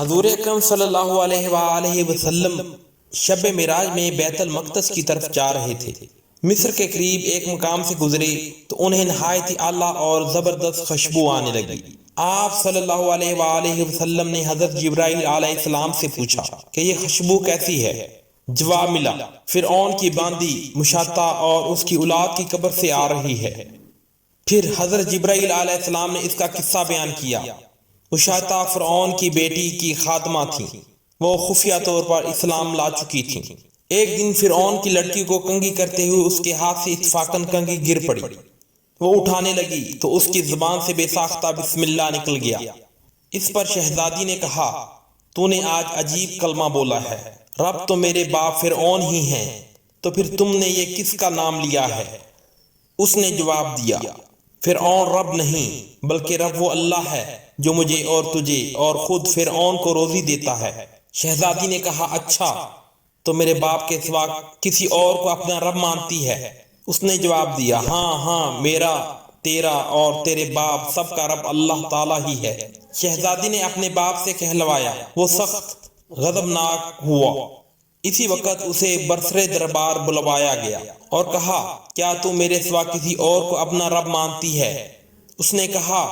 حضور اکرم صلی اللہ علیہ وآلہ وسلم شب معراج میں بیت المقدس کی طرف جا رہے تھے۔ مصر کے قریب ایک مقام سے گزرے تو انہیں نہایت ہی اعلیٰ اور زبردست خوشبو آنے لگی۔ آپ صلی اللہ علیہ وآلہ وسلم نے حضرت جبرائیل علیہ السلام سے پوچھا کہ یہ خوشبو کیسی ہے؟ جواب ملا، فرعون کی باندی مشاطہ اور اس کی اولاد کی قبر سے آ رہی ہے۔ پھر حضرت جبرائیل علیہ السلام نے اس کا قصہ بیان کیا۔ مشاطہ فرعون کی بیٹی کی خادمہ تھیں، وہ خفیہ طور پر اسلام لا چکی تھیں۔ ایک دن فرعون کی لڑکی کو کنگھی کرتے ہوئے اس کے ہاتھ سے اتفاقاً کنگھی گر پڑی۔ وہ اٹھانے لگی تو اس کی زبان سے بے ساختہ بسم اللہ نکل گیا۔ اس پر شہزادی نے کہا، تو نے آج عجیب کلمہ بولا ہے، رب تو میرے باپ فرعون ہی ہیں، تو پھر تم نے یہ کس کا نام لیا ہے؟ اس نے جواب دیا، فرعون رب نہیں بلکہ رب وہ اللہ ہے جو مجھے اور تجھے اور خود فرعون کو روزی دیتا ہے۔ شہزادی نے کہا، اچھا تو میرے باپ کے سوا کسی اور کو اپنا رب مانتی ہے؟ اس نے جواب دیا، ہاں میرا، تیرا اور تیرے باپ سب کا رب اللہ تعالیٰ ہی ہے۔ شہزادی نے اپنے باپ سے کہلوایا، وہ سخت غضبناک ہوا۔ اسی وقت اسے برسر دربار بلوایا گیا اور کہا، کیا تو میرے سوا کسی اور کو اپنا رب مانتی ہے؟ اس نے کہا،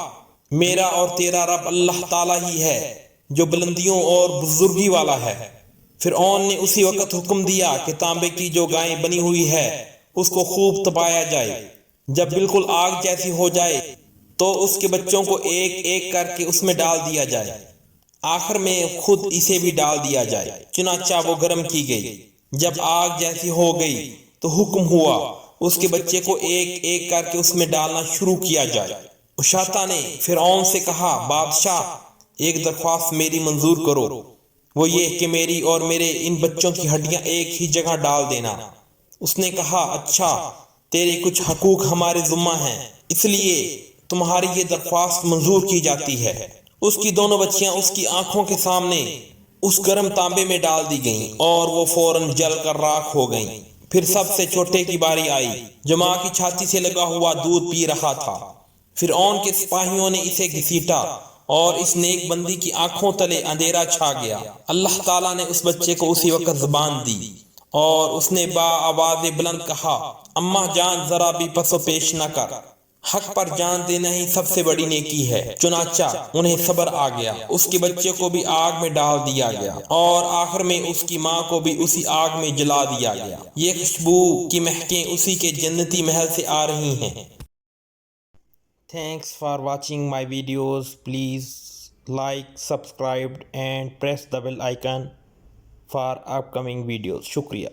میرا اور تیرا رب اللہ تعالیٰ ہی ہے جو بلندیوں اور بزرگی والا ہے۔ فرعون نے اسی وقت حکم دیا کہ تانبے کی جو گائیں بنی ہوئی ہے اس کو خوب تپایا جائے۔ جب بالکل آگ جیسی ہو جائے تو اس کے بچوں کو ایک ایک کر کے اس میں ڈال دیا جائے، آخر میں خود اسے بھی ڈال دیا جائے۔ چنانچہ وہ گرم کی گئی۔ جب آگ جیسی ہو گئی تو حکم ہوا اس کے بچے کو ایک ایک کر کے اس میں ڈالنا شروع کیا جائے۔ مشاطہ نے فرعون سے کہا، بادشاہ ایک درخواست میری منظور کرو، وہ یہ کہ میری اور میرے ان بچوں کی ہڈیاں ایک ہی جگہ ڈال دینا۔ اس نے کہا، اچھا تیرے کچھ حقوق ہمارے ذمہ ہیں، اس لیے تمہاری یہ درخواست منظور کی جاتی ہے۔ اس کی دونوں بچیاں اس کی آنکھوں کے سامنے اس گرم تانبے میں ڈال دی گئیں اور وہ فوراً جل کر راکھ ہو گئیں۔ پھر سب سے چھوٹے کی باری آئی جو ماں کی چھاتی سے لگا ہوا دودھ پی رہا تھا۔ فرعون کے سپاہیوں نے اسے گھسیٹا اور اس نیک بندی کی آنکھوں تلے اندھیرا چھا گیا۔ اللہ تعالیٰ نے اس بچے کو اسی وقت زبان دی اور اس نے با آواز بلند کہا، اماں جان ذرا بھی پس و پیش نہ کر، حق پر جان دینا ہی سب سے بڑی نیکی ہے۔ چنانچہ انہیں صبر آ گیا، اس کے بچے کو بھی آگ میں ڈال دیا گیا اور آخر میں اس کی ماں کو بھی اسی آگ میں جلا دیا گیا۔ یہ خوشبو کی مہکیں اسی کے جنتی محل سے آ رہی ہیں۔ Thanks for watching my videos. Please like, subscribe and press the bell icon for upcoming videos. شکریہ۔